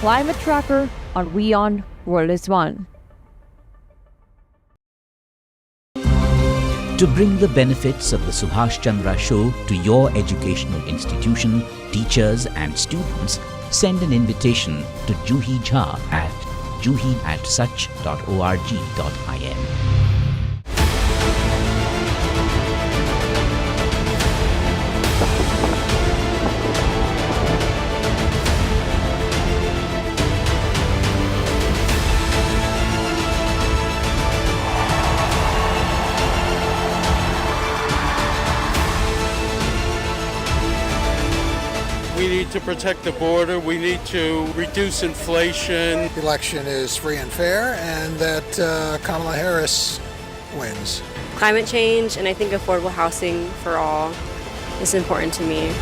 climate tracker on WION World is One. To bring the benefits of the Subhash Chandra Show to your educational institution, teachers and students, send an invitation to Juhi Jha at juhi@such.org.in. We need to protect the border. We need to reduce inflation. The election is free and fair, and that Kamala Harris wins. Climate change, and I think affordable housing for all is important to me.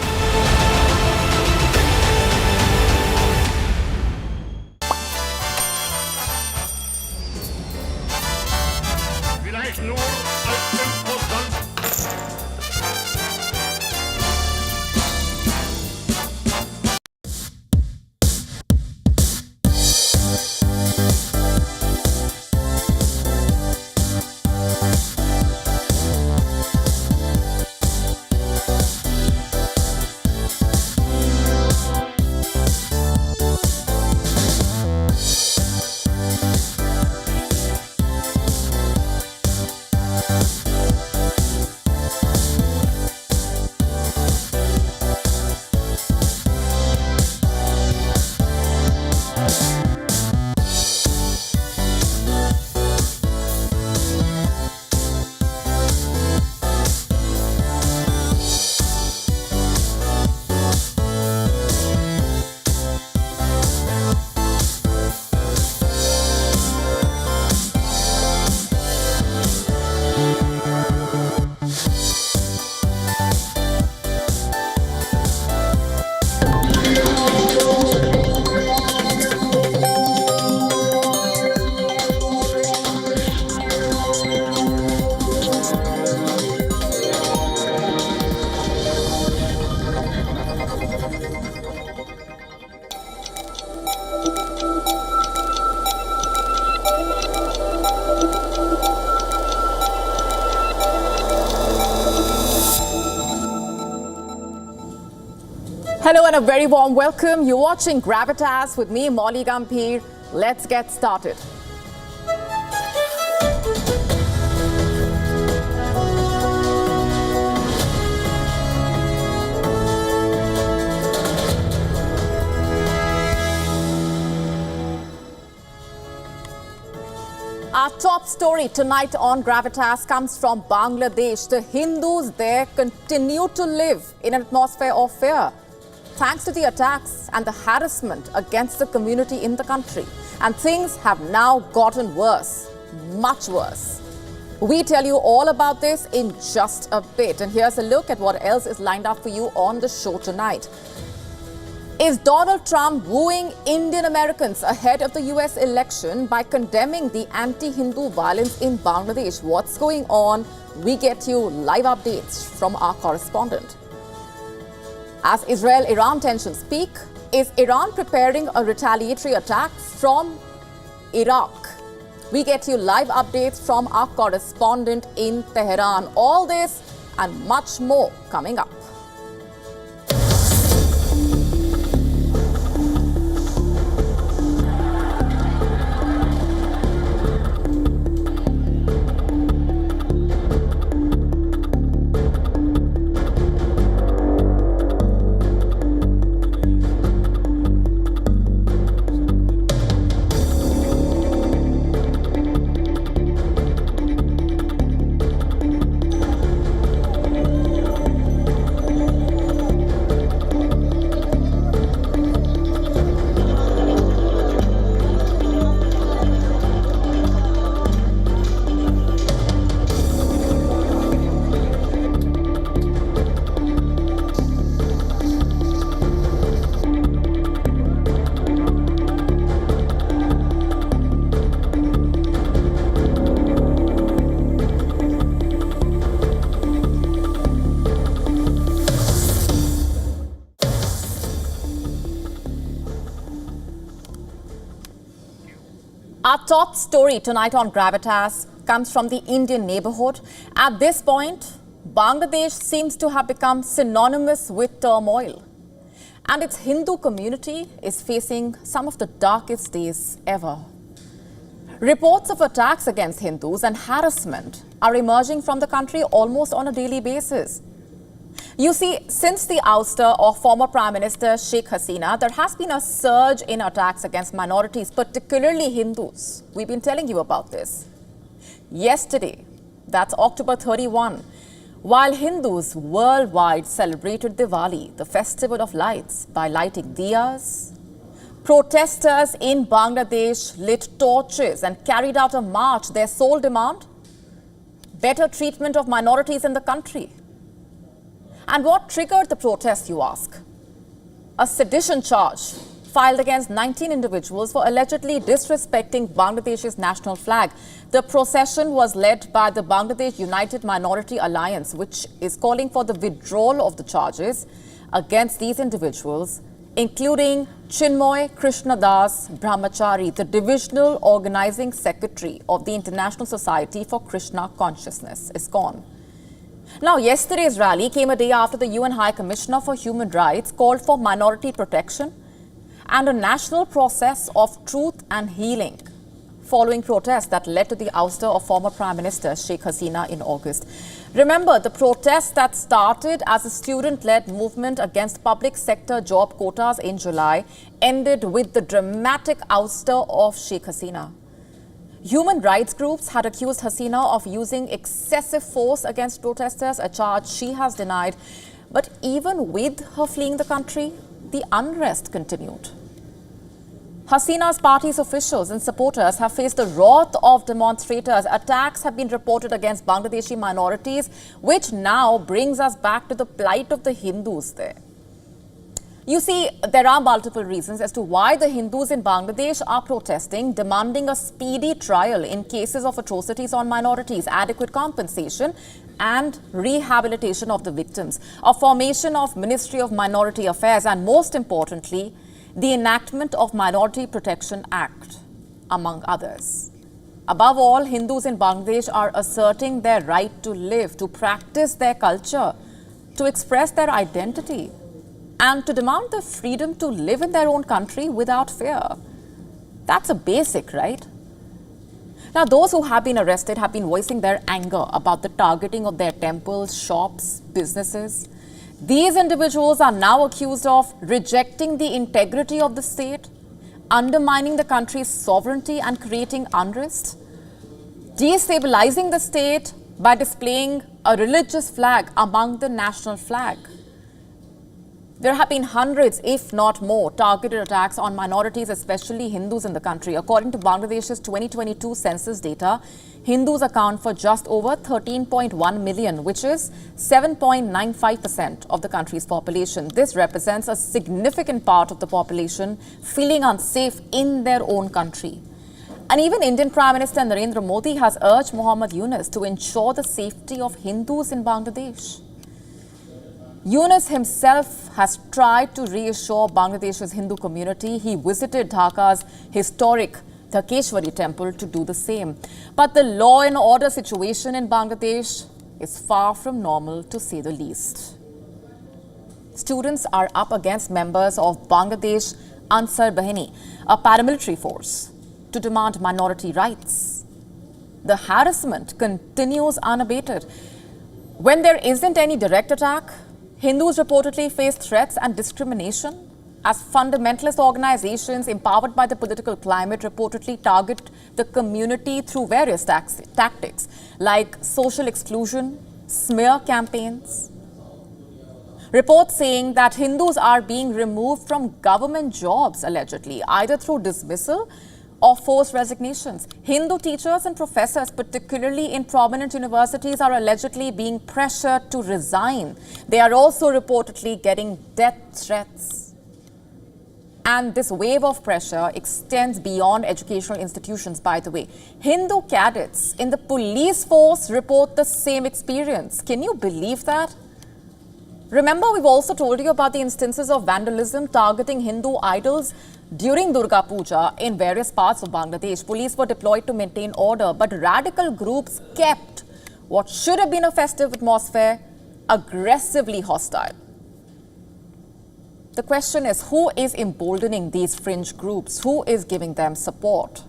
Hello and a very warm welcome. You're watching Gravitas with me, Molly Gampir. Let's get started. Our top story tonight on Gravitas comes from Bangladesh. The Hindus there continue to live in an atmosphere of fear, thanks to the attacks and the harassment against the community in the country. And things have now gotten worse, much worse. We tell you all about this in just a bit. And here's a look at what else is lined up for you on the show tonight. Is Donald Trump wooing Indian Americans ahead of the US election by condemning the anti-Hindu violence in Bangladesh? What's going on? We get you live updates from our correspondent. As Israel-Iran tensions peak, is Iran preparing a retaliatory attack from Iraq? We get you live updates from our correspondent in Tehran. All this and much more coming up. Our top story tonight on Gravitas comes from the Indian neighborhood. At this point, Bangladesh seems to have become synonymous with turmoil. And its Hindu community is facing some of the darkest days ever. Reports of attacks against Hindus and harassment are emerging from the country almost on a daily basis. You see, since the ouster of former Prime Minister Sheikh Hasina, there has been a surge in attacks against minorities, particularly Hindus. We've been telling you about this. Yesterday, that's October 31, while Hindus worldwide celebrated Diwali, the festival of lights, by lighting diyas, protesters in Bangladesh lit torches and carried out a march. Their sole demand? Better treatment of minorities in the country. And what triggered the protest, you ask? A sedition charge filed against 19 individuals for allegedly disrespecting Bangladesh's national flag. The procession was led by the Bangladesh United Minority Alliance, which is calling for the withdrawal of the charges against these individuals, including Chinmoy Krishnadas Brahmachari, the Divisional Organizing Secretary of the International Society for Krishna Consciousness, ISKCON. Now, yesterday's rally came a day after the UN High Commissioner for Human Rights called for minority protection and a national process of truth and healing following protests that led to the ouster of former Prime Minister Sheikh Hasina in August. Remember, the protest that started as a student-led movement against public sector job quotas in July ended with the dramatic ouster of Sheikh Hasina. Human rights groups had accused Hasina of using excessive force against protesters, a charge she has denied. But even with her fleeing the country, the unrest continued. Hasina's party's officials and supporters have faced the wrath of demonstrators. Attacks have been reported against Bangladeshi minorities, which now brings us back to the plight of the Hindus there. You see, there are multiple reasons as to why the Hindus in Bangladesh are protesting, demanding a speedy trial in cases of atrocities on minorities, adequate compensation and rehabilitation of the victims, a formation of Ministry of Minority Affairs, and most importantly, the enactment of Minority Protection Act, among others. Above all, Hindus in Bangladesh are asserting their right to live, to practice their culture, to express their identity, and to demand the freedom to live in their own country without fear. That's a basic, right? Now, those who have been arrested have been voicing their anger about the targeting of their temples, shops, businesses. These individuals are now accused of rejecting the integrity of the state, undermining the country's sovereignty and creating unrest, destabilizing the state by displaying a religious flag among the national flag. There have been hundreds, if not more, targeted attacks on minorities, especially Hindus in the country. According to Bangladesh's 2022 census data, Hindus account for just over 13.1 million, which is 7.95% of the country's population. This represents a significant part of the population feeling unsafe in their own country. And even Indian Prime Minister Narendra Modi has urged Muhammad Yunus to ensure the safety of Hindus in Bangladesh. Yunus himself has tried to reassure Bangladesh's Hindu community. He visited Dhaka's historic Dhakeshwari temple to do the same. But the law and order situation in Bangladesh is far from normal, to say the least. Students are up against members of Bangladesh Ansar Bahini, a paramilitary force, to demand minority rights. The harassment continues unabated. When there isn't any direct attack, Hindus reportedly face threats and discrimination as fundamentalist organizations empowered by the political climate reportedly target the community through various tactics like social exclusion, smear campaigns. Reports saying that Hindus are being removed from government jobs allegedly, either through dismissal or forced resignations. Hindu teachers and professors, particularly in prominent universities, are allegedly being pressured to resign. They are also reportedly getting death threats. And this wave of pressure extends beyond educational institutions, by the way. Hindu cadets in the police force report the same experience. Can you believe that? Remember, we've also told you about the instances of vandalism targeting Hindu idols During Durga Puja in various parts of Bangladesh, police were deployed to maintain order, but radical groups kept what should have been a festive atmosphere aggressively hostile. The question is, who is emboldening these fringe groups? Who is giving them support?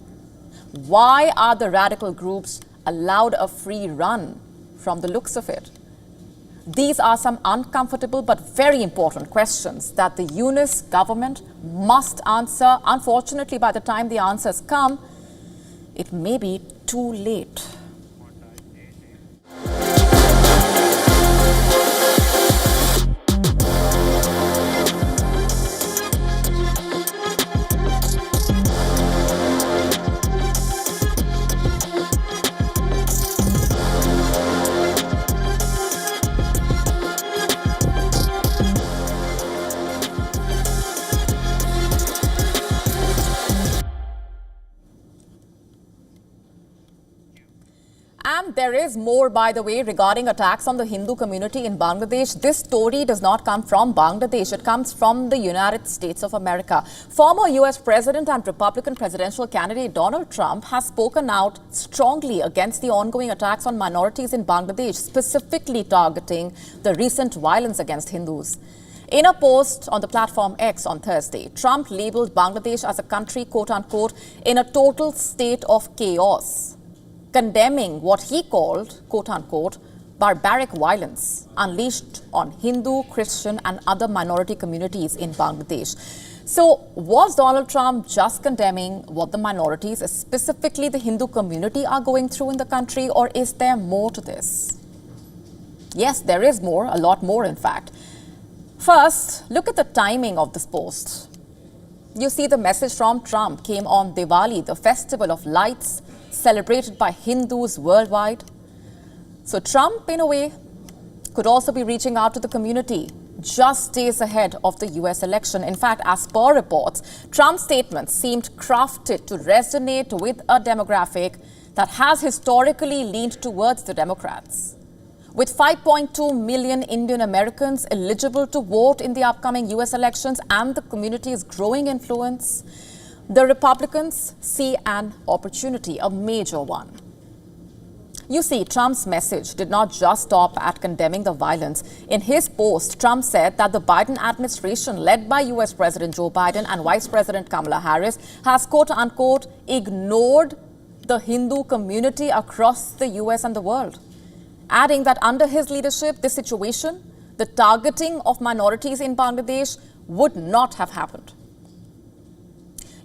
Why are the radical groups allowed a free run from the looks of it? These are some uncomfortable but very important questions that the UNIS government must answer. Unfortunately, by the time the answers come, it may be too late. And there is more, by the way, regarding attacks on the Hindu community in Bangladesh. This story does not come from Bangladesh. It comes from the United States of America. Former US President and Republican presidential candidate Donald Trump has spoken out strongly against the ongoing attacks on minorities in Bangladesh, specifically targeting the recent violence against Hindus. In a post on the platform X on Thursday, Trump labeled Bangladesh as a country, quote-unquote, in a total state of chaos, condemning what he called, quote-unquote, barbaric violence unleashed on Hindu, Christian and other minority communities in Bangladesh. So was Donald Trump just condemning what the minorities, specifically the Hindu community, are going through in the country, or is there more to this? Yes, there is more, a lot more in fact. First, look at the timing of this post. You see, the message from Trump came on Diwali, the festival of lights, celebrated by Hindus worldwide. So Trump, in a way, could also be reaching out to the community just days ahead of the US election. In fact, as per reports, Trump's statements seemed crafted to resonate with a demographic that has historically leaned towards the Democrats. With 5.2 million Indian Americans eligible to vote in the upcoming US elections and the community's growing influence, the Republicans see an opportunity, a major one. You see, Trump's message did not just stop at condemning the violence. In his post, Trump said that the Biden administration, led by US President Joe Biden and Vice President Kamala Harris, has, quote-unquote, ignored the Hindu community across the US and the world, adding that under his leadership, this situation, the targeting of minorities in Bangladesh, would not have happened.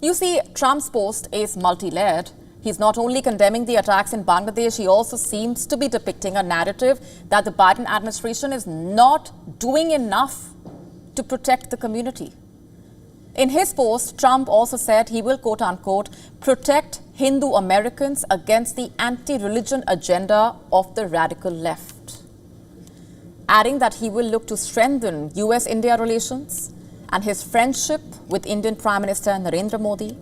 You see, Trump's post is multi-layered. He's not only condemning the attacks in Bangladesh, he also seems to be depicting a narrative that the Biden administration is not doing enough to protect the community. In his post, Trump also said he will, quote-unquote, protect Hindu Americans against the anti-religion agenda of the radical left, adding that he will look to strengthen US-India relations and his friendship with Indian Prime Minister Narendra Modi.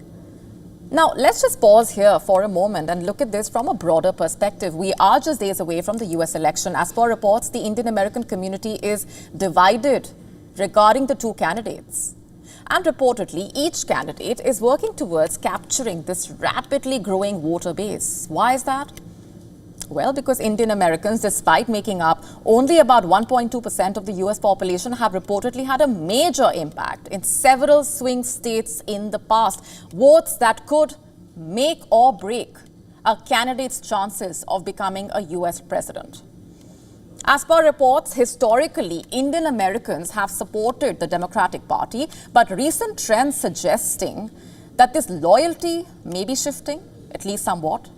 Now, let's just pause here for a moment and look at this from a broader perspective. We are just days away from the US election. As per reports, the Indian American community is divided regarding the two candidates. And reportedly, each candidate is working towards capturing this rapidly growing voter base. Why is that? Well, because Indian Americans, despite making up only about 1.2% of the US population, have reportedly had a major impact in several swing states in the past. Votes that could make or break a candidate's chances of becoming a US president. As per reports, historically, Indian Americans have supported the Democratic Party, but recent trends suggesting that this loyalty may be shifting, at least somewhat.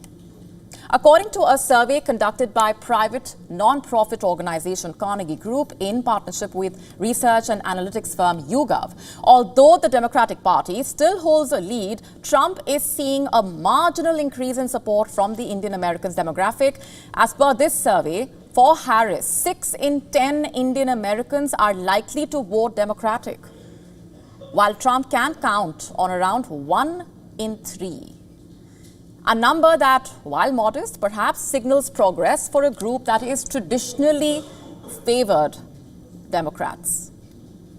According to a survey conducted by private non-profit organization Carnegie Group in partnership with research and analytics firm YouGov, although the Democratic Party still holds a lead, Trump is seeing a marginal increase in support from the Indian Americans demographic. As per this survey, for Harris, 6 in 10 Indian Americans are likely to vote Democratic, while Trump can count on around 1 in 3. A number that, while modest, perhaps signals progress for a group that is traditionally favored Democrats.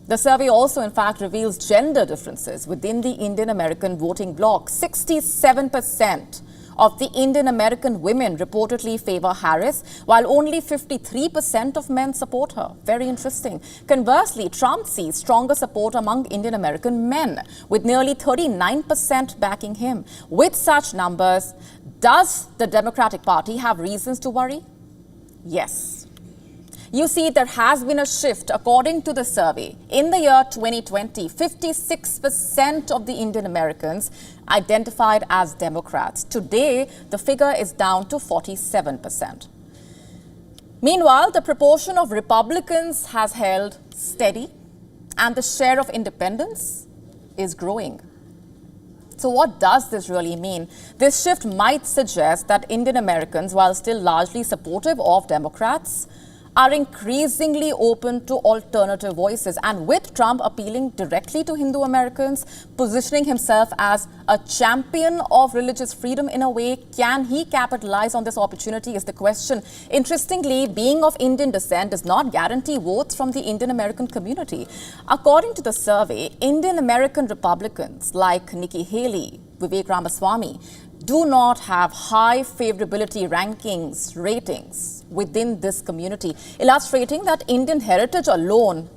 The survey also, in fact, reveals gender differences within the Indian American voting bloc. 67% of the Indian American women reportedly favor Harris, while only 53% of men support her. Very interesting. Conversely, Trump sees stronger support among Indian American men, with nearly 39% backing him. With such numbers, does the Democratic Party have reasons to worry? Yes. You see, there has been a shift according to the survey. In the year 2020, 56% of the Indian Americans identified as Democrats. Today, the figure is down to 47%. Meanwhile, the proportion of Republicans has held steady and the share of independents is growing. So what does this really mean? This shift might suggest that Indian Americans, while still largely supportive of Democrats, are increasingly open to alternative voices. And with Trump appealing directly to Hindu Americans, positioning himself as a champion of religious freedom in a way, can he capitalize on this opportunity is the question. Interestingly, being of Indian descent does not guarantee votes from the Indian American community. According to the survey, Indian American Republicans like Nikki Haley, Vivek Ramaswamy, do not have high favorability ratings within this community, illustrating that Indian heritage alone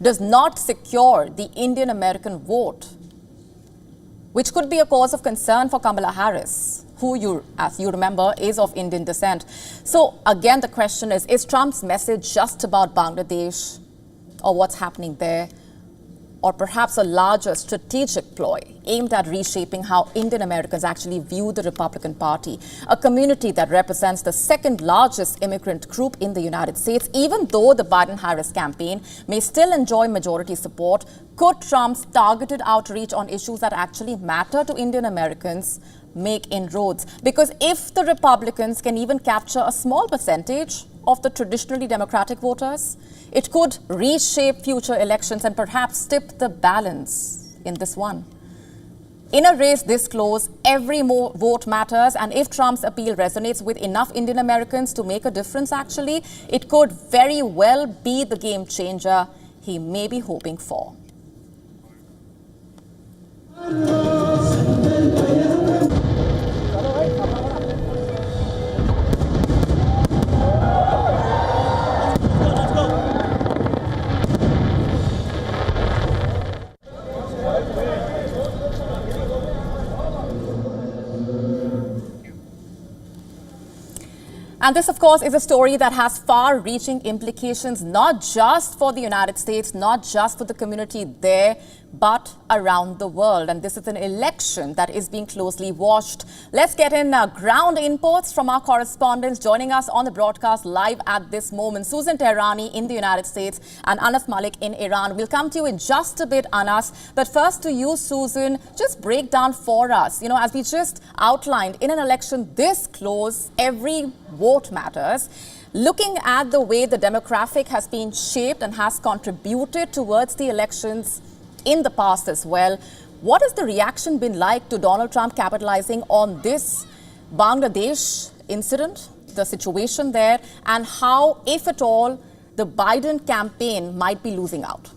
does not secure the Indian American vote, which could be a cause of concern for Kamala Harris, who, as you remember, is of Indian descent. So again, the question is Trump's message just about Bangladesh or what's happening there? Or perhaps a larger strategic ploy aimed at reshaping how Indian Americans actually view the Republican Party, a community that represents the second largest immigrant group in the United States. Even though the Biden-Harris campaign may still enjoy majority support, could Trump's targeted outreach on issues that actually matter to Indian Americans make inroads? Because if the Republicans can even capture a small percentage of the traditionally Democratic voters, it could reshape future elections and perhaps tip the balance in this one. In a race this close, every vote matters, and if Trump's appeal resonates with enough Indian Americans to make a difference actually, it could very well be the game changer he may be hoping for. And this, of course, is a story that has far-reaching implications, not just for the United States, not just for the community there, but around the world. And this is an election that is being closely watched. Let's get in ground inputs from our correspondents joining us on the broadcast live at this moment. Susan Tehrani in the United States and Anas Malik in Iran. We'll come to you in just a bit, Anas. But first to you, Susan, just break down for us, as we just outlined, in an election this close, every vote matters. Looking at the way the demographic has been shaped and has contributed towards the elections in the past as well, what has the reaction been like to Donald Trump capitalizing on this Bangladesh incident, the situation there, and how, if at all, the Biden campaign might be losing out?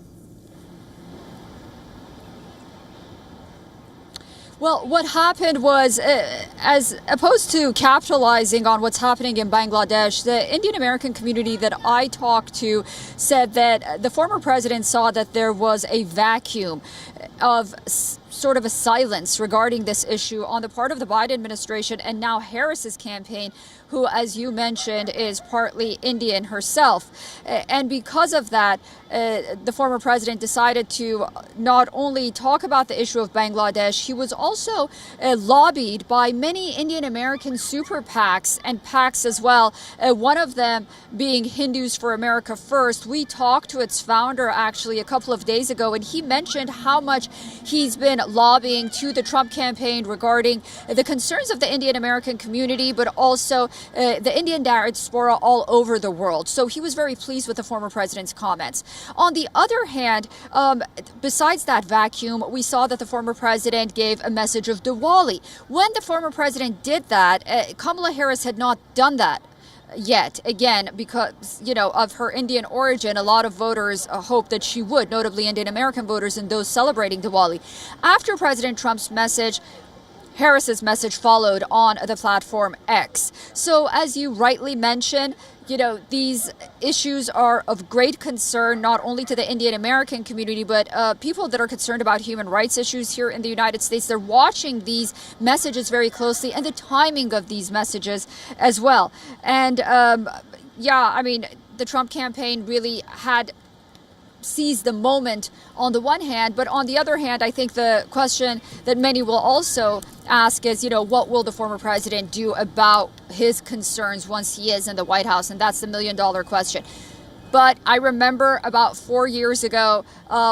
Well, what happened was, as opposed to capitalizing on what's happening in Bangladesh, the Indian American community that I talked to said that the former president saw that there was a vacuum of sort of a silence regarding this issue on the part of the Biden administration and now Harris's campaign, who, as you mentioned, is partly Indian herself. And because of that, the former president decided to not only talk about the issue of Bangladesh, he was also lobbied by many Indian American super PACs and PACs as well, one of them being Hindus for America First. We talked to its founder actually a couple of days ago, and he mentioned how much he's been lobbying to the Trump campaign regarding the concerns of the Indian American community, but also the Indian diaspora all over the world. So he was very pleased with the former president's comments. On the other hand, besides that vacuum, we saw that the former president gave a message of Diwali. When the former president did that, Kamala Harris had not done that yet. Again, because, of her Indian origin, a lot of voters hope that she would, notably Indian American voters and those celebrating Diwali. After President Trump's message, Harris's message followed on the platform X. So as you rightly mentioned, these issues are of great concern, not only to the Indian American community, but people that are concerned about human rights issues here in the United States. They're watching these messages very closely and the timing of these messages as well. And the Trump campaign really had seized the moment on the one hand, but on the other hand, I think the question that many will also ask is, what will the former president do about his concerns once he is in the White House? And that's the million-dollar question. But I remember about 4 years ago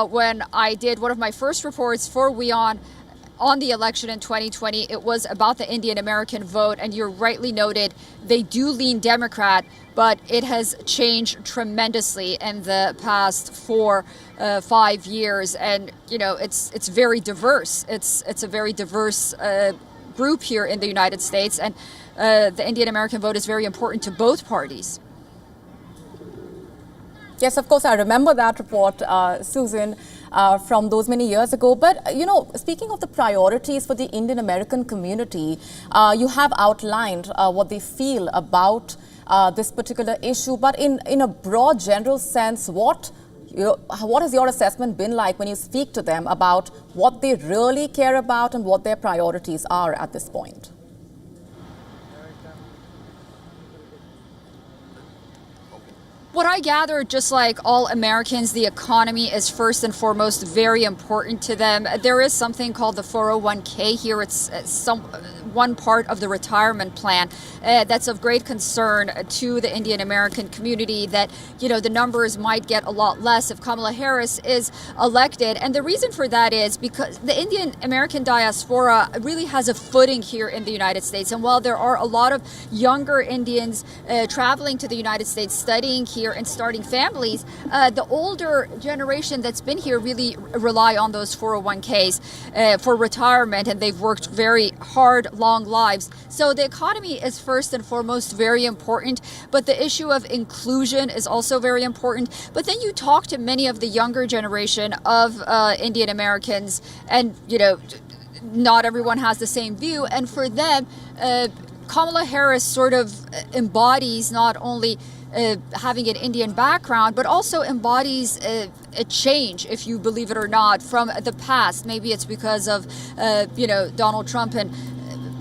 when I did one of my first reports for WION on the election in 2020. It was about the Indian American vote, and you rightly noted they do lean Democrat, but it has changed tremendously in the past 4-5 years, and it's very diverse. It's a very diverse group here in the United States, and the Indian American vote is very important to both parties. Yes, of course, I remember that report, Susan, from those many years ago. But, speaking of the priorities for the Indian American community, you have outlined what they feel about this particular issue. But in a broad, general sense, what has your assessment been like when you speak to them about what they really care about and what their priorities are at this point? What I gather, just like all Americans, the economy is first and foremost very important to them. There is something called the 401k here. It's one part of the retirement plan that's of great concern to the Indian American community, that, the numbers might get a lot less if Kamala Harris is elected. And the reason for that is because the Indian American diaspora really has a footing here in the United States. And while there are a lot of younger Indians traveling to the United States, studying here and starting families, the older generation that's been here really rely on those 401ks for retirement, and they've worked very hard, long lives. So the economy is first and foremost very important, but the issue of inclusion is also very important. But then you talk to many of the younger generation of Indian Americans, and not everyone has the same view, and for them Kamala Harris sort of embodies not only having an Indian background, but also embodies a change, if you believe it or not, from the past. Maybe it's because of, Donald Trump and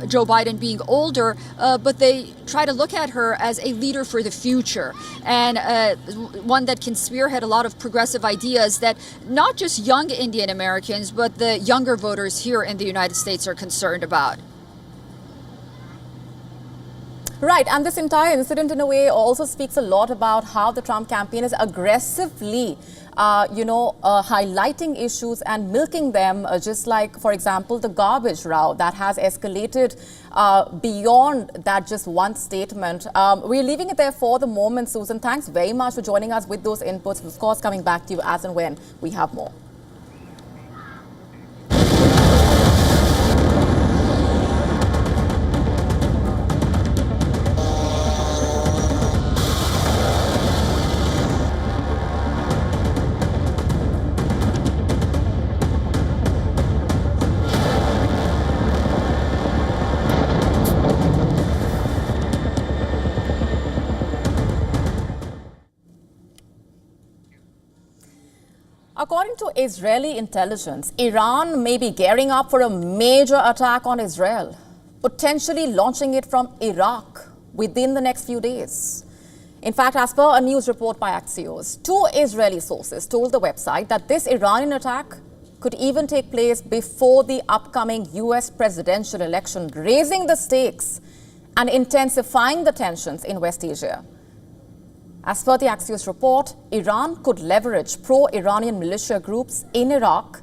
Joe Biden being older, but they try to look at her as a leader for the future, and one that can spearhead a lot of progressive ideas that not just young Indian Americans, but the younger voters here in the United States are concerned about. Right, and this entire incident in a way also speaks a lot about how the Trump campaign is aggressively, highlighting issues and milking them, just like, for example, the garbage row that has escalated beyond that just one statement. We're leaving it there for the moment, Susan. Thanks very much for joining us with those inputs. Of course, coming back to you as and when we have more. According to Israeli intelligence, Iran may be gearing up for a major attack on Israel, potentially launching it from Iraq within the next few days. In fact, as per a news report by Axios, 2 Israeli sources told the website that this Iranian attack could even take place before the upcoming US presidential election, raising the stakes and intensifying the tensions in West Asia. As per the Axios report, Iran could leverage pro-Iranian militia groups in Iraq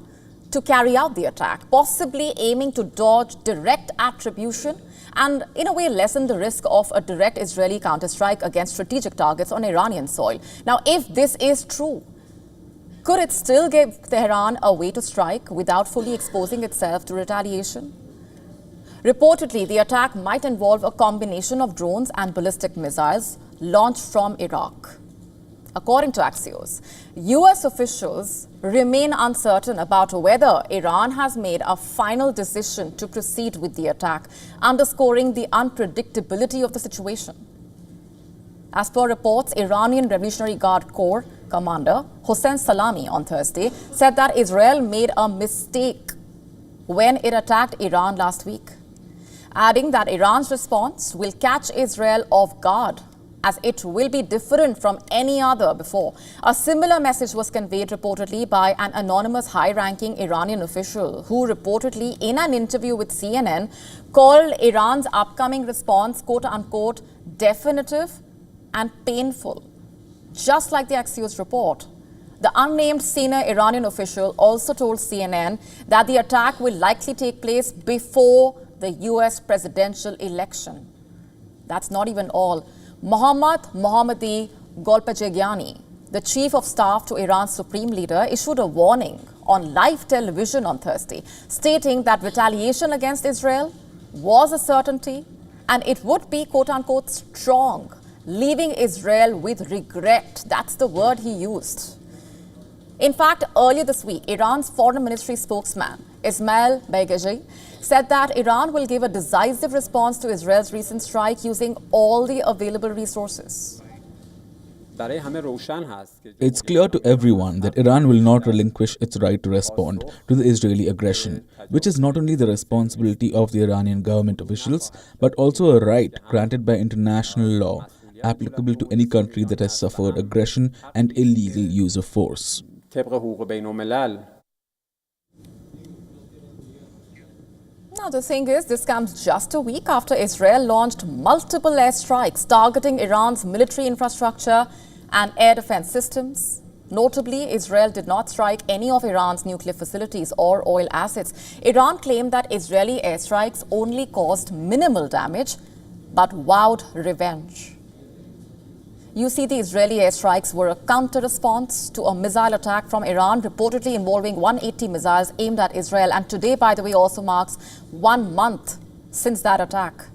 to carry out the attack, possibly aiming to dodge direct attribution and, in a way, lessen the risk of a direct Israeli counterstrike against strategic targets on Iranian soil. Now, if this is true, could it still give Tehran a way to strike without fully exposing itself to retaliation? Reportedly, the attack might involve a combination of drones and ballistic missiles launched from Iraq. According to Axios, US officials remain uncertain about whether Iran has made a final decision to proceed with the attack, underscoring the unpredictability of the situation. As per reports, Iranian Revolutionary Guard Corps commander Hossein Salami on Thursday said that Israel made a mistake when it attacked Iran last week, adding that Iran's response will catch Israel off guard, as it will be different from any other before. A similar message was conveyed reportedly by an anonymous high-ranking Iranian official who reportedly, in an interview with CNN, called Iran's upcoming response, quote-unquote, definitive and painful. Just like the Axios report, the unnamed senior Iranian official also told CNN that the attack will likely take place before the US presidential election. That's not even all. Mohammad Mohammadi Golpachegiani, the chief of staff to Iran's supreme leader, issued a warning on live television on Thursday, stating that retaliation against Israel was a certainty and it would be, quote-unquote, strong, leaving Israel with regret. That's the word he used. In fact, earlier this week, Iran's foreign ministry spokesman, Ismail Bagheri, said that Iran will give a decisive response to Israel's recent strike using all the available resources. It's clear to everyone that Iran will not relinquish its right to respond to the Israeli aggression, which is not only the responsibility of the Iranian government officials, but also a right granted by international law, applicable to any country that has suffered aggression and illegal use of force. Now, the thing is, this comes just a week after Israel launched multiple airstrikes targeting Iran's military infrastructure and air defense systems. Notably, Israel did not strike any of Iran's nuclear facilities or oil assets. Iran claimed that Israeli airstrikes only caused minimal damage, but vowed revenge. You see, the Israeli airstrikes were a counter-response to a missile attack from Iran, reportedly involving 180 missiles aimed at Israel. And today, by the way, also marks 1 month since that attack.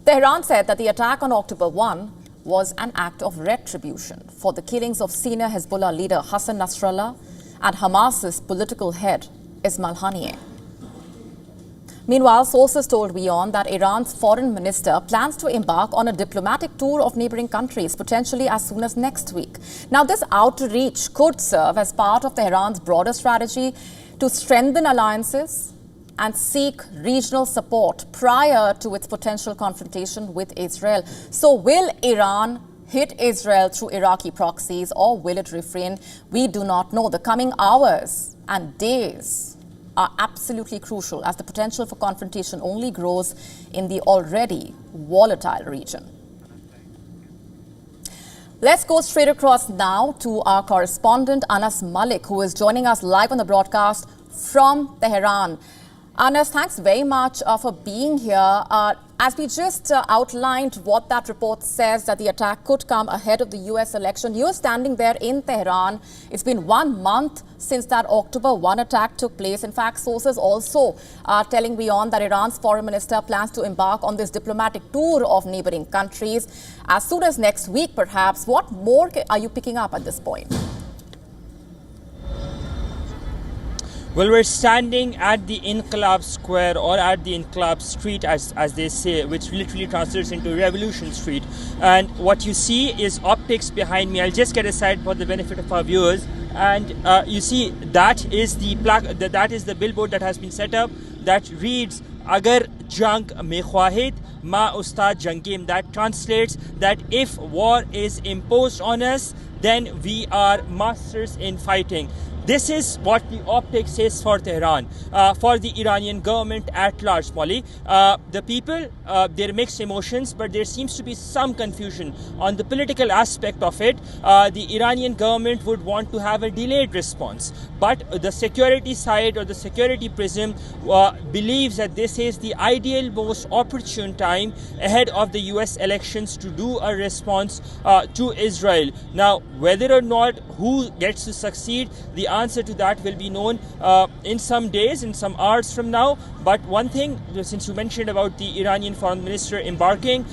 Tehran said that the attack on October 1 was an act of retribution for the killings of senior Hezbollah leader Hassan Nasrallah and Hamas's political head Ismail Haniyeh. Meanwhile, sources told WION that Iran's foreign minister plans to embark on a diplomatic tour of neighboring countries, potentially as soon as next week. Now, this outreach could serve as part of Tehran's broader strategy to strengthen alliances and seek regional support prior to its potential confrontation with Israel. So will Iran hit Israel through Iraqi proxies, or will it refrain? We do not know. The coming hours and days are absolutely crucial, as the potential for confrontation only grows in the already volatile region. Let's go straight across now to our correspondent Anas Malik, who is joining us live on the broadcast from Tehran. Anas, thanks very much for being here. As we just outlined what that report says, that the attack could come ahead of the US election, you're standing there in Tehran. It's been 1 month since that October 1 attack took place. In fact, sources also are telling WION that Iran's foreign minister plans to embark on this diplomatic tour of neighboring countries as soon as next week, perhaps. What more are you picking up at this point? Well, we're standing at the Inqilab Square, or at the Inqilab Street, as they say, which literally translates into Revolution Street. And what you see is optics behind me. I'll just get aside for the benefit of our viewers. And you see, that is the billboard that has been set up that reads, Agar jang mein khwahid, ma ustad jangim. That translates that if war is imposed on us, then we are masters in fighting. This is what the optics says for Tehran, for the Iranian government at large, Molly. The people, there are mixed emotions, but there seems to be some confusion on the political aspect of it. The Iranian government would want to have a delayed response, but the security side, or the security prism, believes that this is the ideal, most opportune time ahead of the US elections to do a response to Israel. Now, whether or not who gets to succeed, the answer to that will be known in some days, in some hours from now. But one thing, since you mentioned about the Iranian foreign minister embarking,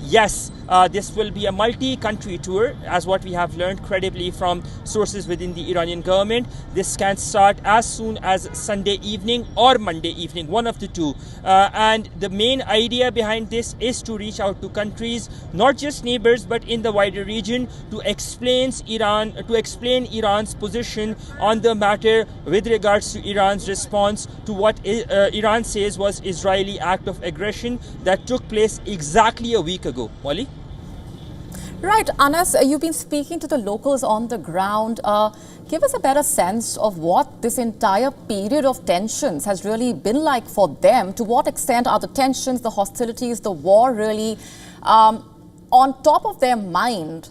yes, this will be a multi-country tour, as what we have learned credibly from sources within the Iranian government. This can start as soon as Sunday evening or Monday evening, one of the two. And the main idea behind this is to reach out to countries, not just neighbors, but in the wider region, to explain Iran's position on the matter with regards to Iran's response to what Iran says was Israeli act of aggression that took place exactly a week ago. Wali? Right, Anas, you've been speaking to the locals on the ground. Give us a better sense of what this entire period of tensions has really been like for them. To what extent are the tensions, the hostilities, the war really on top of their mind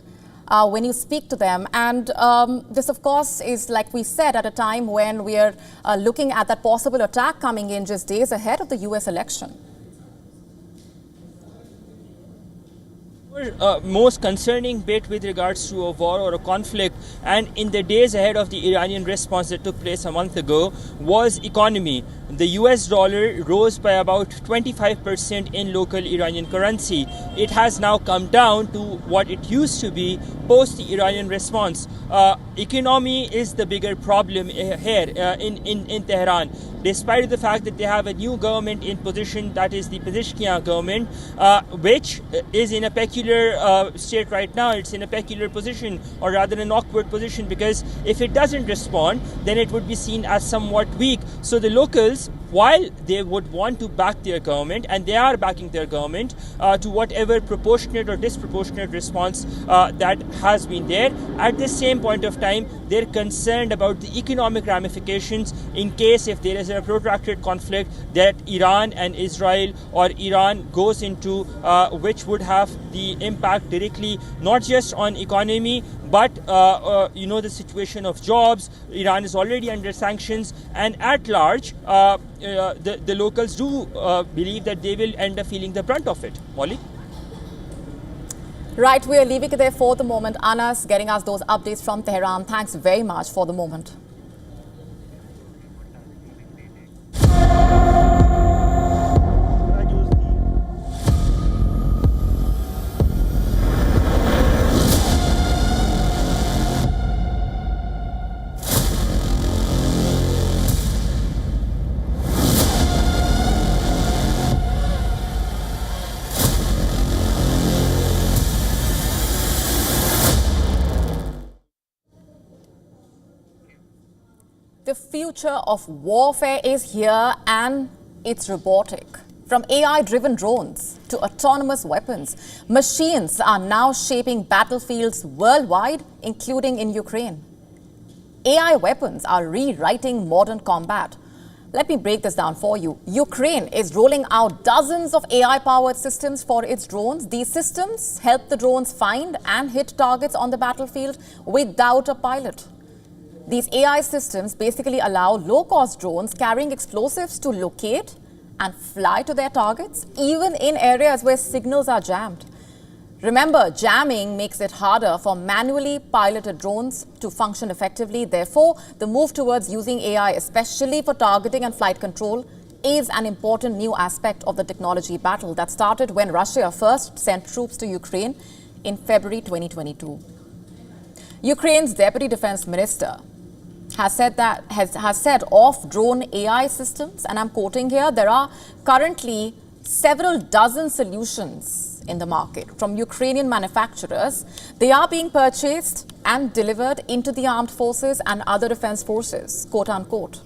when you speak to them? And this, of course, is, like we said, at a time when we are looking at that possible attack coming in just days ahead of the US election. Most concerning bit with regards to a war or a conflict, and in the days ahead of the Iranian response that took place a month ago, was economy. The US dollar rose by about 25% in local Iranian currency. It has now come down to what it used to be post the Iranian response. Economy is the bigger problem here in Tehran. Despite the fact that they have a new government in position, that is the Pezeshkian government, which is in a peculiar state right now. It's in a peculiar position, or rather an awkward position, because if it doesn't respond, then it would be seen as somewhat weak. So the locals, while they would want to back their government, and they are backing their government to whatever proportionate or disproportionate response that has been there, at the same point of time, they're concerned about the economic ramifications in case if there is a protracted conflict that Iran and Israel, or Iran goes into, which would have the impact directly not just on economy, but the situation of jobs. Iran is already under sanctions, and at large the locals do believe that they will end up feeling the brunt of it. Molly? Right, we are leaving it there for the moment. Anas getting us those updates from Tehran. Thanks very much for the moment. The future of warfare is here, and it's robotic. From AI-driven drones to autonomous weapons, machines are now shaping battlefields worldwide, including in Ukraine. AI weapons are rewriting modern combat. Let me break this down for you. Ukraine is rolling out dozens of AI-powered systems for its drones. These systems help the drones find and hit targets on the battlefield without a pilot. These AI systems basically allow low-cost drones carrying explosives to locate and fly to their targets, even in areas where signals are jammed. Remember, jamming makes it harder for manually piloted drones to function effectively. Therefore, the move towards using AI, especially for targeting and flight control, is an important new aspect of the technology battle that started when Russia first sent troops to Ukraine in February 2022. Ukraine's Deputy Defense Minister has said of drone AI systems, and I'm quoting here, there are currently several dozen solutions in the market from Ukrainian manufacturers. They are being purchased and delivered into the armed forces and other defense forces, quote unquote.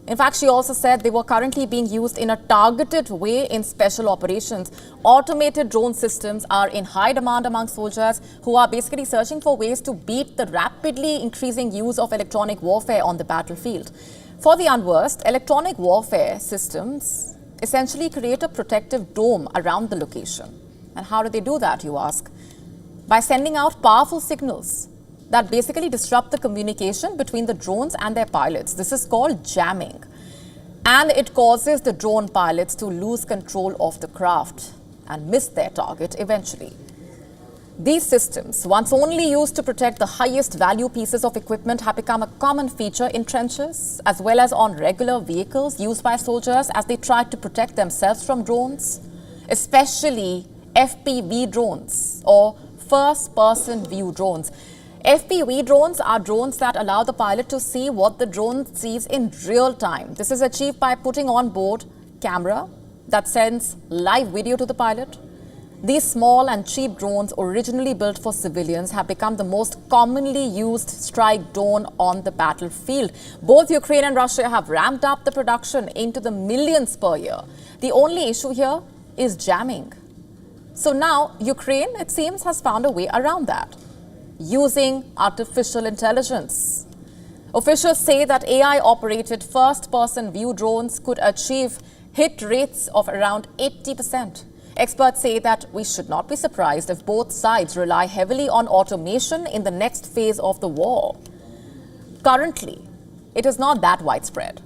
In fact, she also said they were currently being used in a targeted way in special operations. Automated drone systems are in high demand among soldiers who are basically searching for ways to beat the rapidly increasing use of electronic warfare on the battlefield. For the unversed, electronic warfare systems essentially create a protective dome around the location. And how do they do that, you ask? By sending out powerful signals that basically disrupt the communication between the drones and their pilots. This is called jamming. And it causes the drone pilots to lose control of the craft and miss their target eventually. These systems, once only used to protect the highest value pieces of equipment, have become a common feature in trenches as well as on regular vehicles used by soldiers as they try to protect themselves from drones, especially FPV drones or first-person view drones. FPV drones are drones that allow the pilot to see what the drone sees in real time. This is achieved by putting on board camera that sends live video to the pilot. These small and cheap drones, originally built for civilians, have become the most commonly used strike drone on the battlefield. Both Ukraine and Russia have ramped up the production into the millions per year. The only issue here is jamming. So now Ukraine, it seems, has found a way around that, using artificial intelligence. Officials say that AI-operated first-person view drones could achieve hit rates of around 80%. Experts say that we should not be surprised if both sides rely heavily on automation in the next phase of the war. Currently, it is not that widespread.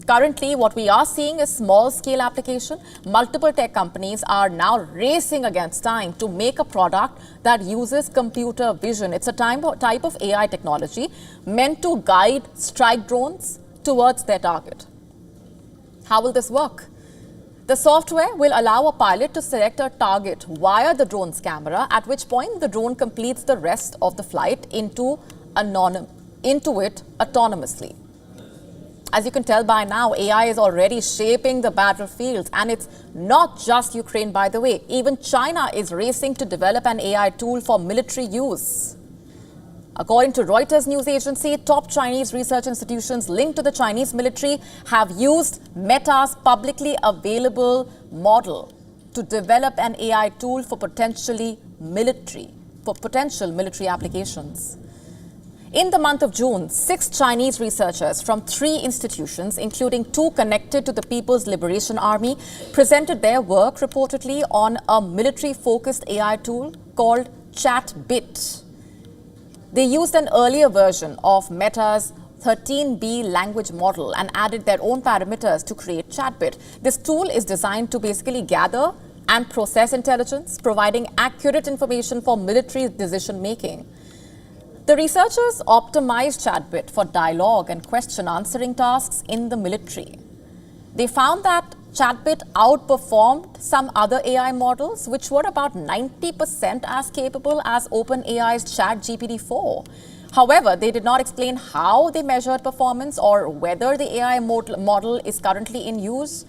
Currently, what we are seeing is small-scale application. Multiple tech companies are now racing against time to make a product that uses computer vision. It's a type of AI technology meant to guide strike drones towards their target. How will this work? The software will allow a pilot to select a target via the drone's camera, at which point the drone completes the rest of the flight into it autonomously. As you can tell by now, AI is already shaping the battlefields, and it's not just Ukraine, by the way. Even China is racing to develop an AI tool for military use. According to Reuters news agency, top Chinese research institutions linked to the Chinese military have used Meta's publicly available model to develop an AI tool for potential military applications. In the month of June, 6 Chinese researchers from 3 institutions, including 2 connected to the People's Liberation Army, presented their work reportedly on a military-focused AI tool called ChatBit. They used an earlier version of Meta's 13B language model and added their own parameters to create ChatBit. This tool is designed to basically gather and process intelligence, providing accurate information for military decision-making. The researchers optimized ChatBit for dialogue and question-answering tasks in the military. They found that ChatBit outperformed some other AI models, which were about 90% as capable as OpenAI's ChatGPT-4. However, they did not explain how they measured performance or whether the AI model is currently in use.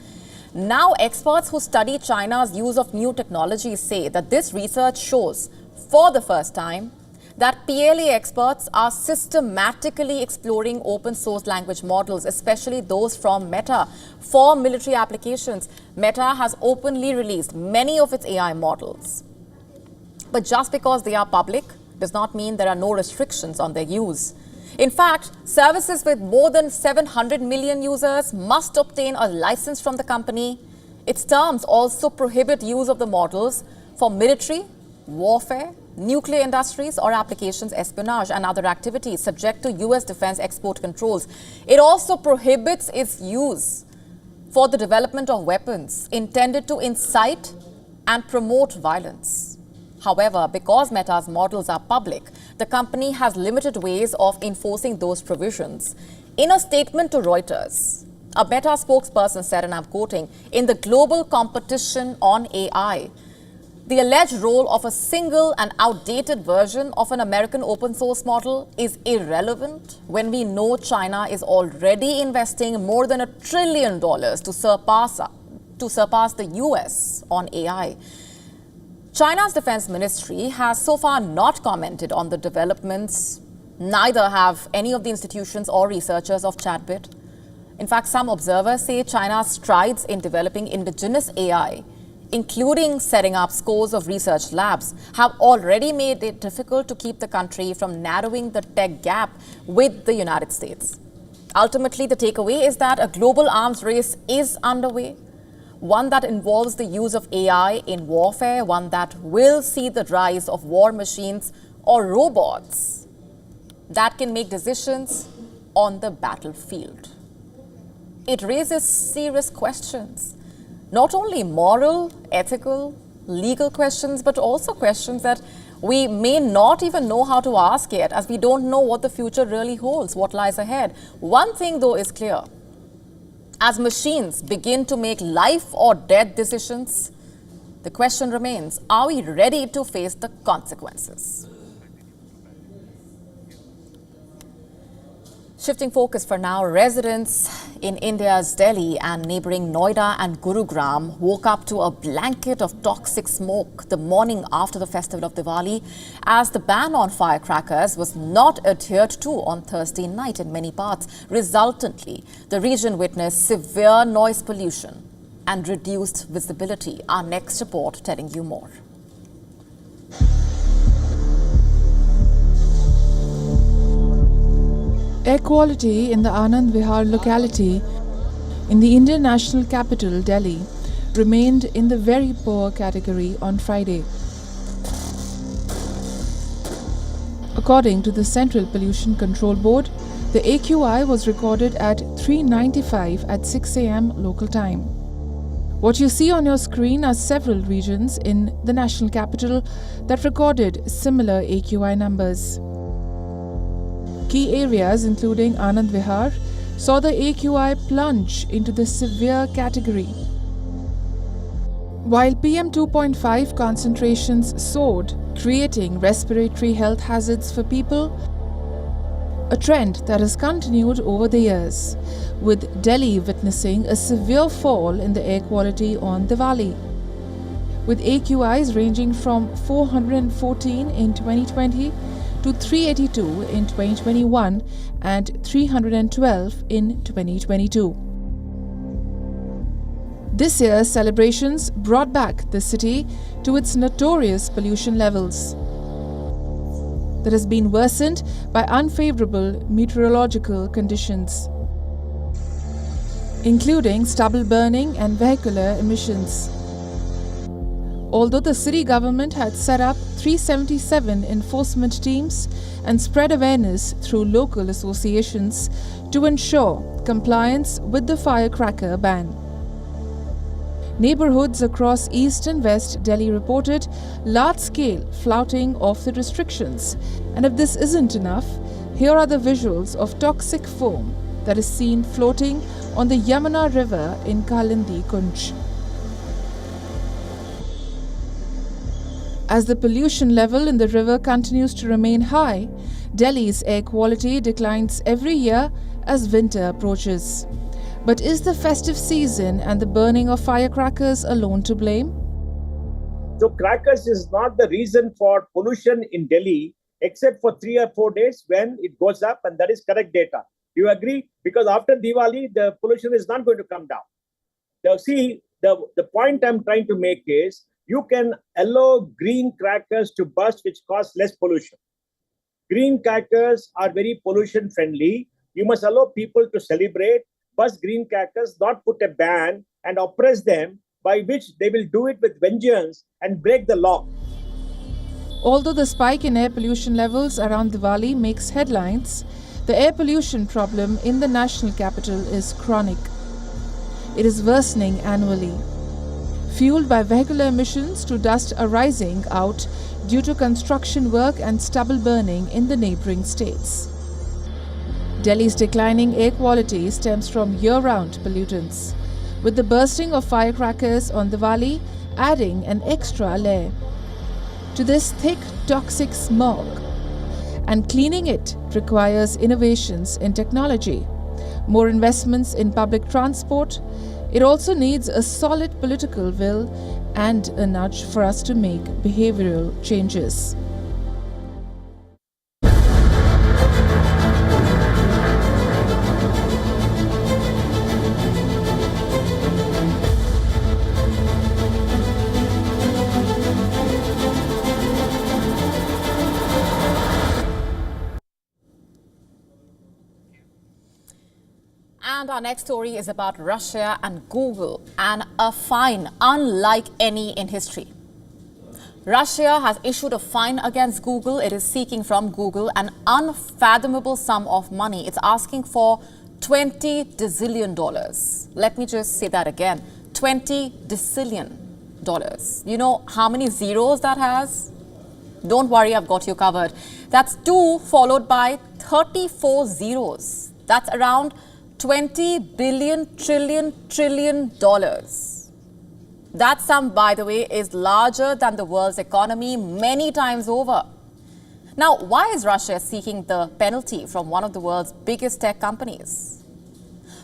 Now, experts who study China's use of new technologies say that this research shows, for the first time, that PLA experts are systematically exploring open source language models, especially those from Meta, for military applications. Meta has openly released many of its AI models. But just because they are public does not mean there are no restrictions on their use. In fact, services with more than 700 million users must obtain a license from the company. Its terms also prohibit use of the models for military, warfare, nuclear industries or applications espionage and other activities subject to US defense export controls. It also prohibits its use for the development of weapons intended to incite and promote violence. However, because Meta's models are public, the company has limited ways of enforcing those provisions. In a statement to Reuters, a Meta spokesperson said, and I'm quoting, "In the global competition on AI, the alleged role of a single and outdated version of an American open source model is irrelevant when we know China is already investing more than $1 trillion to surpass the US on AI. China's defense ministry has so far not commented on the developments. Neither have any of the institutions or researchers of ChatBit. In fact, some observers say China's strides in developing indigenous AI, including setting up scores of research labs, have already made it difficult to keep the country from narrowing the tech gap with the United States. Ultimately, the takeaway is that a global arms race is underway, one that involves the use of AI in warfare, one that will see the rise of war machines or robots that can make decisions on the battlefield. It raises serious questions. Not only moral, ethical, legal questions, but also questions that We may not even know how to ask yet, as we don't know what the future really holds, what lies ahead. One thing, though, is clear. As machines begin to make life or death decisions, the question remains, are we ready to face the consequences? Shifting focus for now, residents in India's Delhi and neighboring Noida and Gurugram woke up to a blanket of toxic smoke the morning after the festival of Diwali, as the ban on firecrackers was not adhered to on Thursday night in many parts. Resultantly, the region witnessed severe noise pollution and reduced visibility. Our next report telling you more. Air quality in the Anand Vihar locality in the Indian national capital, Delhi, remained in the very poor category on Friday. According to the Central Pollution Control Board, the AQI was recorded at 395 at 6 a.m. local time. What you see on your screen are several regions in the national capital that recorded similar AQI numbers. Key areas including Anand Vihar saw the AQI plunge into the severe category. While PM 2.5 concentrations soared, creating respiratory health hazards for people, a trend that has continued over the years, with Delhi witnessing a severe fall in the air quality on Diwali, with AQIs ranging from 414 in 2020 to 382 in 2021 and 312 in 2022. This year's celebrations brought back the city to its notorious pollution levels that has been worsened by unfavorable meteorological conditions, including stubble burning and vehicular emissions. Although the city government had set up 377 enforcement teams and spread awareness through local associations to ensure compliance with the firecracker ban. Neighborhoods across East and West Delhi reported large-scale flouting of the restrictions. And if this isn't enough, here are the visuals of toxic foam that is seen floating on the Yamuna River in Kalindi Kunj. As the pollution level in the river continues to remain high, Delhi's air quality declines every year as winter approaches. But is the festive season and the burning of firecrackers alone to blame? So crackers is not the reason for pollution in Delhi, except for 3 or 4 days when it goes up, and that is correct data. Do you agree? Because after Diwali, the pollution is not going to come down. Now see, the point I'm trying to make is, you can allow green crackers to burst, which cause less pollution. Green crackers are very pollution friendly. You must allow people to celebrate, burst green crackers, not put a ban and oppress them, by which they will do it with vengeance and break the law. Although the spike in air pollution levels around Diwali makes headlines, the air pollution problem in the national capital is chronic. It is worsening annually, fueled by vehicular emissions to dust arising out due to construction work and stubble burning in the neighboring states. Delhi's declining air quality stems from year-round pollutants, with the bursting of firecrackers on Diwali adding an extra layer to this thick, toxic smog. And cleaning it requires innovations in technology, more investments in public transport. It also needs a solid political will and a nudge for us to make behavioral changes. And our next story is about Russia and Google and a fine unlike any in history. Russia has issued a fine against Google. It is seeking from Google an unfathomable sum of money. It's asking for $20 decillion. Let me just say that again, $20 decillion. You know how many zeros that has? Don't worry, I've got you covered. That's 2 followed by 34 zeros. That's around 20 billion trillion dollars. That sum, by the way, is larger than the world's economy many times over. Now, why is Russia seeking the penalty from one of the world's biggest tech companies?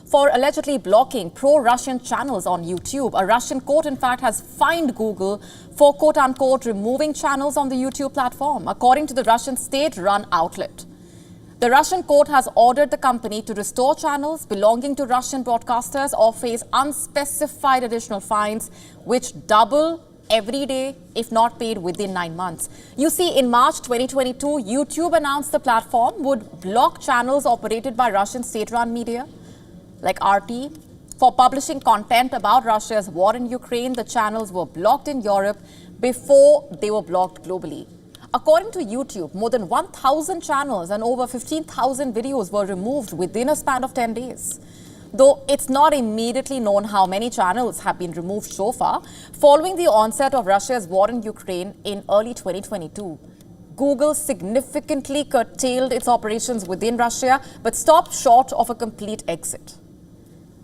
For allegedly blocking pro-Russian channels on YouTube. A Russian court, in fact, has fined Google for quote-unquote removing channels on the YouTube platform, according to the Russian state-run outlet. The Russian court has ordered the company to restore channels belonging to Russian broadcasters or face unspecified additional fines, which double every day if not paid within 9 months. You see, in March 2022, YouTube announced the platform would block channels operated by Russian state-run media like RT. For publishing content about Russia's war in Ukraine, the channels were blocked in Europe before they were blocked globally. According to YouTube, more than 1,000 channels and over 15,000 videos were removed within a span of 10 days. Though it's not immediately known how many channels have been removed so far, following the onset of Russia's war in Ukraine in early 2022. Google significantly curtailed its operations within Russia, but stopped short of a complete exit.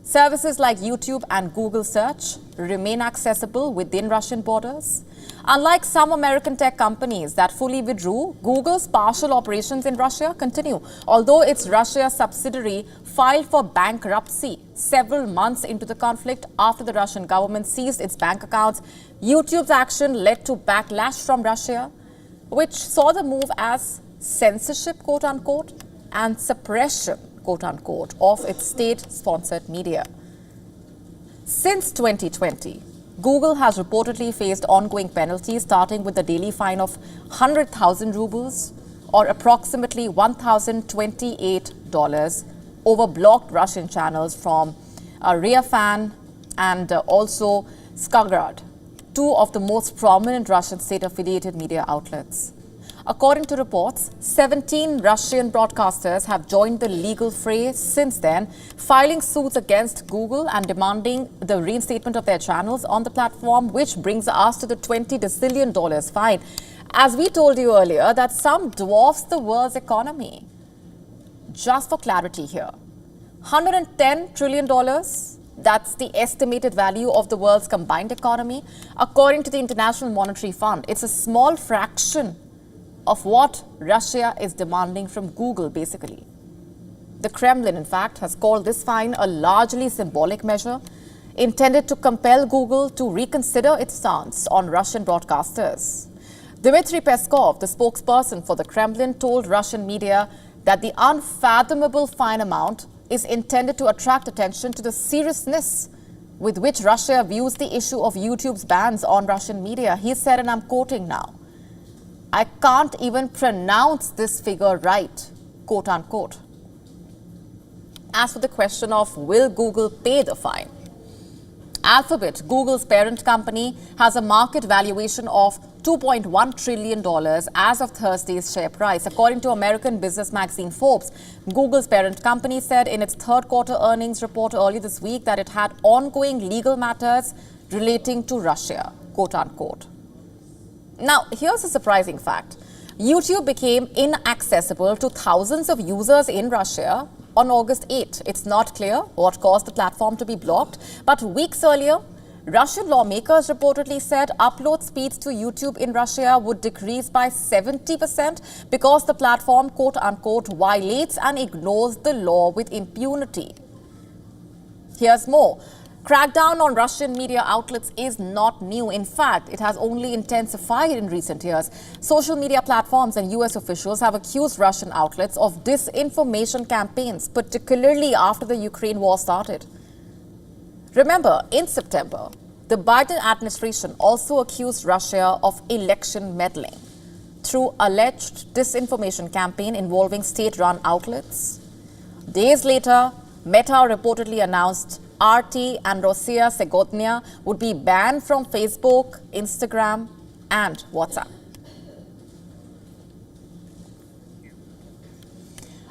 Services like YouTube and Google Search remain accessible within Russian borders. Unlike some American tech companies that fully withdrew, Google's partial operations in Russia continue, although its Russia subsidiary filed for bankruptcy several months into the conflict after the Russian government seized its bank accounts. YouTube's action led to backlash from Russia, which saw the move as censorship, quote-unquote, and suppression, quote-unquote, of its state-sponsored media. Since 2020, Google has reportedly faced ongoing penalties, starting with the daily fine of 100,000 rubles, or approximately $1,028, over blocked Russian channels from Ryazan and also Skagrad, 2 of the most prominent Russian state-affiliated media outlets. According to reports, 17 Russian broadcasters have joined the legal fray since then, filing suits against Google and demanding the reinstatement of their channels on the platform, which brings us to the $20 billion fine. As we told you earlier, that sum dwarfs the world's economy. Just for clarity here, $110 trillion, that's the estimated value of the world's combined economy. According to the International Monetary Fund, it's a small fraction of what Russia is demanding from Google, basically. The Kremlin, in fact, has called this fine a largely symbolic measure intended to compel Google to reconsider its stance on Russian broadcasters. Dmitry Peskov, the spokesperson for the Kremlin, told Russian media that the unfathomable fine amount is intended to attract attention to the seriousness with which Russia views the issue of YouTube's bans on Russian media. He said, and I'm quoting now, "I can't even pronounce this figure right," quote unquote. As for the question of will Google pay the fine, Alphabet, Google's parent company, has a market valuation of $2.1 trillion as of Thursday's share price. According to American business magazine Forbes, Google's parent company said in its third quarter earnings report early this week that it had ongoing legal matters relating to Russia, quote unquote. Now, here's a surprising fact. YouTube became inaccessible to thousands of users in Russia on August 8. It's not clear what caused the platform to be blocked, but weeks earlier, Russian lawmakers reportedly said upload speeds to YouTube in Russia would decrease by 70% because the platform, quote unquote, violates and ignores the law with impunity. Here's more. Crackdown on Russian media outlets is not new. In fact, it has only intensified in recent years. Social media platforms and US officials have accused Russian outlets of disinformation campaigns, particularly after the Ukraine war started. Remember, in September, the Biden administration also accused Russia of election meddling through alleged disinformation campaign involving state-run outlets. Days later, Meta reportedly announced RT and Rossiya Segodnya would be banned from Facebook, Instagram, and WhatsApp.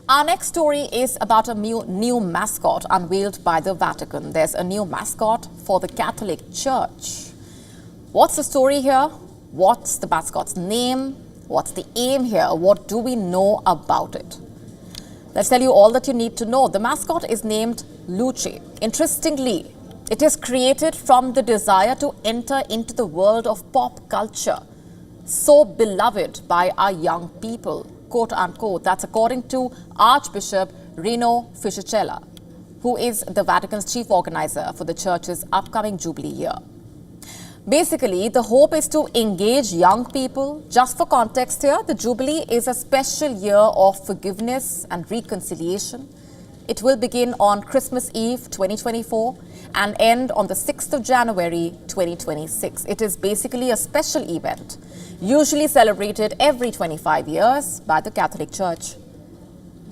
Our next story is about a new mascot unveiled by the Vatican. There's a new mascot for the Catholic Church. What's the story here? What's the mascot's name? What's the aim here? What do we know about it? Let's tell you all that you need to know. The mascot is named Luce. Interestingly, it is created from the desire to enter into the world of pop culture, so beloved by our young people, quote unquote. That's according to Archbishop Rino Fisichella, who is the Vatican's chief organizer for the church's upcoming Jubilee year. Basically, the hope is to engage young people. Just for context here, the Jubilee is a special year of forgiveness and reconciliation. It will begin on Christmas Eve 2024 and end on the 6th of January 2026. It is basically a special event, usually celebrated every 25 years by the Catholic Church.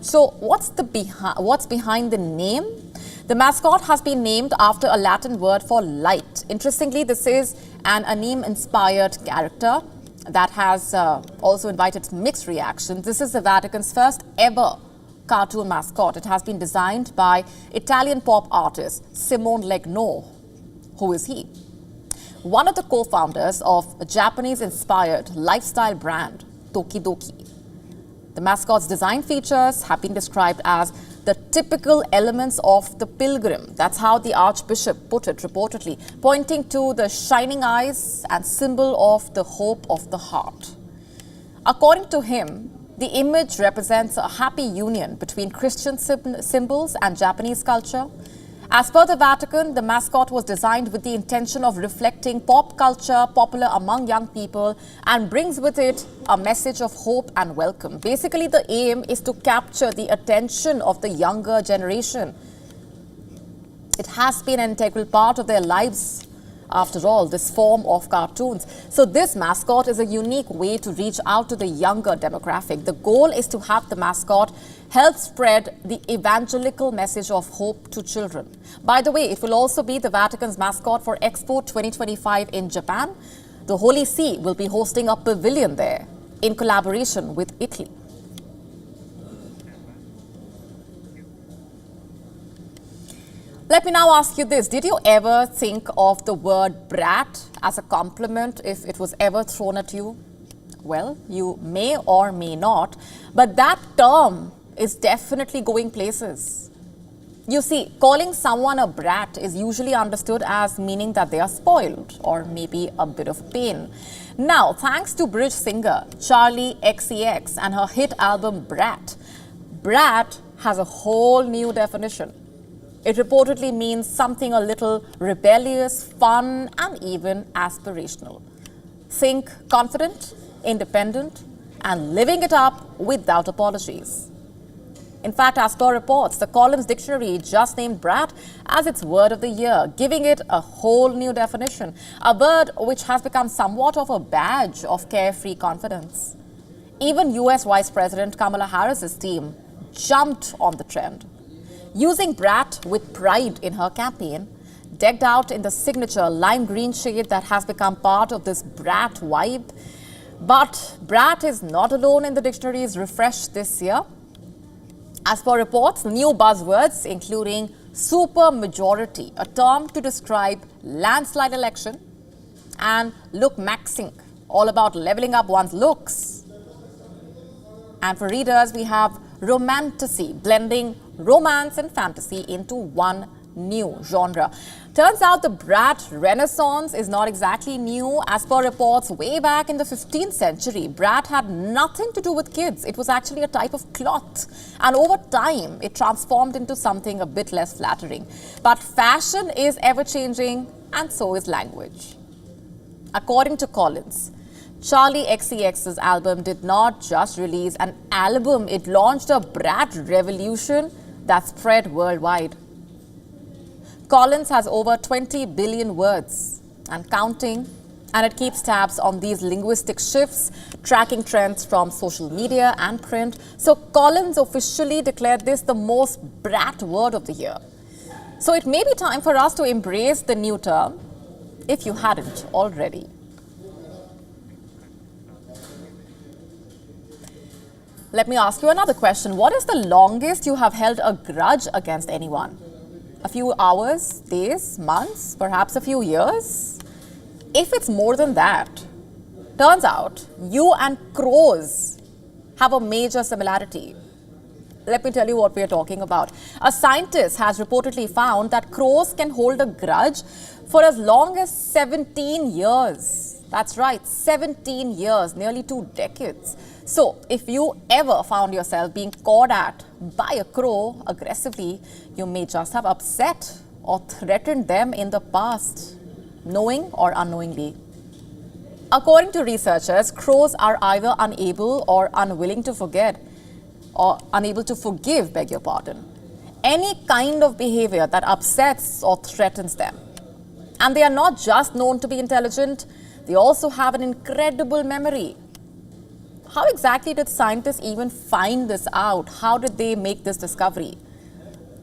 So what's behind the name? The mascot has been named after a Latin word for light. Interestingly, this is an anime-inspired character that has also invited mixed reactions. This is the Vatican's first ever cartoon mascot. It has been designed by Italian pop artist Simone Legno. Who is he? One of the co-founders of a Japanese-inspired lifestyle brand, Tokidoki. The mascot's design features have been described as the typical elements of the pilgrim. That's how the Archbishop put it, reportedly, pointing to the shining eyes and symbol of the hope of the heart. According to him, the image represents a happy union between Christian symbols and Japanese culture. As per the Vatican, the mascot was designed with the intention of reflecting pop culture popular among young people and brings with it a message of hope and welcome. Basically, the aim is to capture the attention of the younger generation. It has been an integral part of their lives, after all, this form of cartoons. So this mascot is a unique way to reach out to the younger demographic. The goal is to have the mascot help spread the evangelical message of hope to children. By the way, it will also be the Vatican's mascot for Expo 2025 in Japan. The Holy See will be hosting a pavilion there in collaboration with Italy. Let me now ask you this. Did you ever think of the word brat as a compliment if it was ever thrown at you? Well, you may or may not, but that term is definitely going places. You see, calling someone a brat is usually understood as meaning that they are spoiled or maybe a bit of pain. Now, thanks to British singer Charli XCX and her hit album Brat, brat has a whole new definition. It reportedly means something a little rebellious, fun, and even aspirational. Think confident, independent, and living it up without apologies. In fact, as per reports, the Collins Dictionary just named brat as its word of the year, giving it a whole new definition, a word which has become somewhat of a badge of carefree confidence. Even US Vice President Kamala Harris's team jumped on the trend, using brat with pride in her campaign, decked out in the signature lime green shade that has become part of this brat vibe. But brat is not alone in the dictionary's refresh this year. As per reports, new buzzwords including super majority, a term to describe landslide election, and look maxing, all about leveling up one's looks. And for readers, we have romantasy, blending romance and fantasy into one new genre. Turns out the brat renaissance is not exactly new. As per reports, way back in the 15th century, brat had nothing to do with kids. It was actually a type of cloth. And over time, it transformed into something a bit less flattering. But fashion is ever-changing, and so is language. According to Collins, Charli XCX's album did not just release an album, it launched a brat revolution that spread worldwide. Collins has over 20 billion words and counting, and it keeps tabs on these linguistic shifts, tracking trends from social media and print. So Collins officially declared this the most brat word of the year. So it may be time for us to embrace the new term, if you hadn't already. Let me ask you another question. What is the longest you have held a grudge against anyone? A few hours, days, months, perhaps a few years? If it's more than that, Turns out, you and crows have a major similarity. Let me tell you what we are talking about. A scientist has reportedly found that crows can hold a grudge for as long as 17 years. That's right, 17 years, nearly 2 decades. So, if you ever found yourself being cawed at by a crow aggressively, you may just have upset or threatened them in the past, knowing or unknowingly. According to researchers, crows are either unable or unwilling to forget or unable to forgive, beg your pardon, any kind of behavior that upsets or threatens them. And they are not just known to be intelligent, they also have an incredible memory. How exactly did scientists even find this out? How did they make this discovery?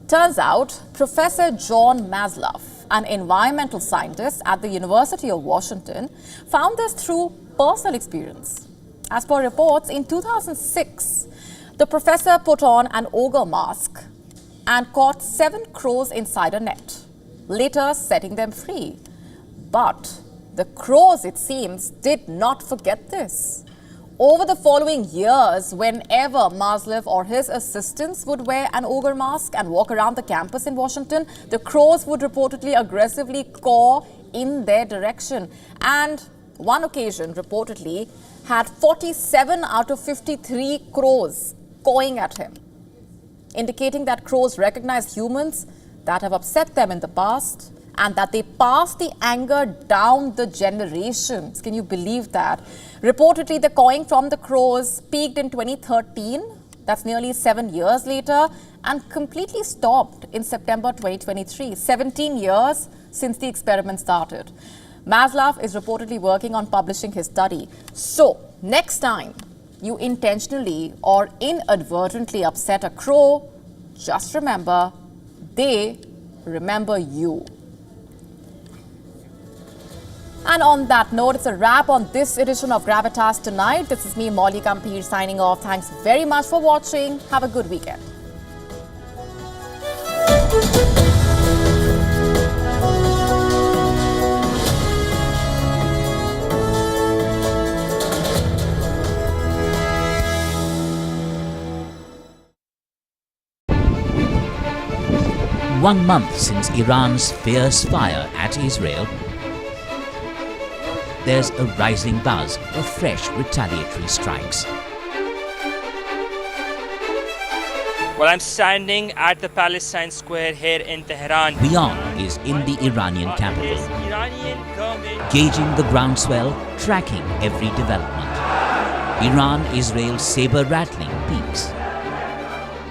Turns out, Professor John Maslow, an environmental scientist at the University of Washington, found this through personal experience. As per reports, in 2006, the professor put on an ogre mask and caught 7 crows inside a net, later setting them free. But the crows, it seems, did not forget this. Over the following years, whenever Maslow or his assistants would wear an ogre mask and walk around the campus in Washington, the crows would reportedly aggressively caw in their direction. And one occasion, reportedly, had 47 out of 53 crows cawing at him, indicating that crows recognize humans that have upset them in the past and that they pass the anger down the generations. Can you believe that? Reportedly, the cawing from the crows peaked in 2013, that's nearly 7 years later, and completely stopped in September 2023, 17 years since the experiment started. Maslow is reportedly working on publishing his study. So, next time you intentionally or inadvertently upset a crow, just remember, they remember you. And on that note, it's a wrap on this edition of Gravitas tonight. This is me, Molly Kampir, signing off. Thanks very much for watching. Have a good weekend. One month since Iran's fierce fire at Israel, there's a rising buzz of fresh retaliatory strikes. Well, I'm standing at the Palestine Square here in Tehran. WION is in the Iranian capital, gauging the groundswell, tracking every development. Iran-Israel saber-rattling peaks,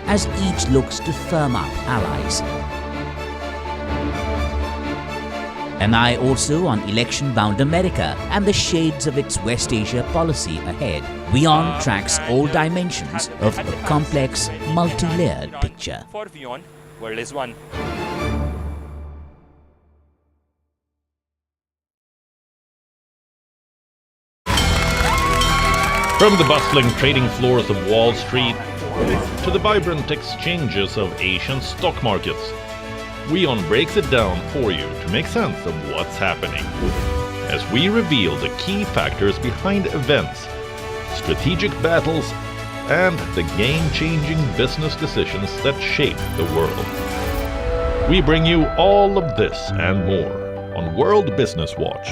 as each looks to firm up allies. An eye also on election-bound America and the shades of its West Asia policy ahead. WION tracks all dimensions of a complex, multi-layered picture. For WION, World is One. From the bustling trading floors of Wall Street to the vibrant exchanges of Asian stock markets, WION breaks it down for you to make sense of what's happening, as we reveal the key factors behind events, strategic battles, and the game-changing business decisions that shape the world. We bring you all of this and more on World Business Watch.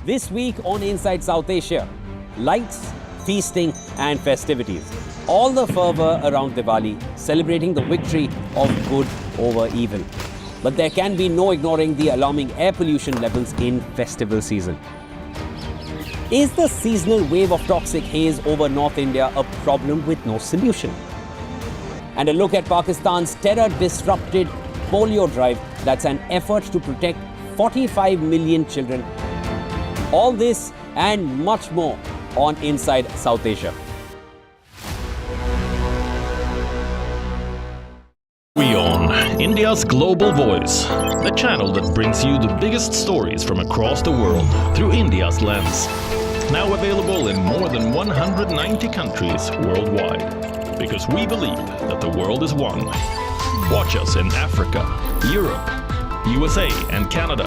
This week on Inside South Asia, lights, feasting and festivities. All the fervor around Diwali, celebrating the victory of good over evil. But there can be no ignoring the alarming air pollution levels in festival season. Is the seasonal wave of toxic haze over North India a problem with no solution? And a look at Pakistan's terror-disrupted polio drive that's an effort to protect 45 million children. All this and much more on Inside South Asia. WION, India's global voice, the channel that brings you the biggest stories from across the world through India's lens. Now available in more than 190 countries worldwide, because we believe that the world is one. Watch us in Africa, Europe, USA and Canada.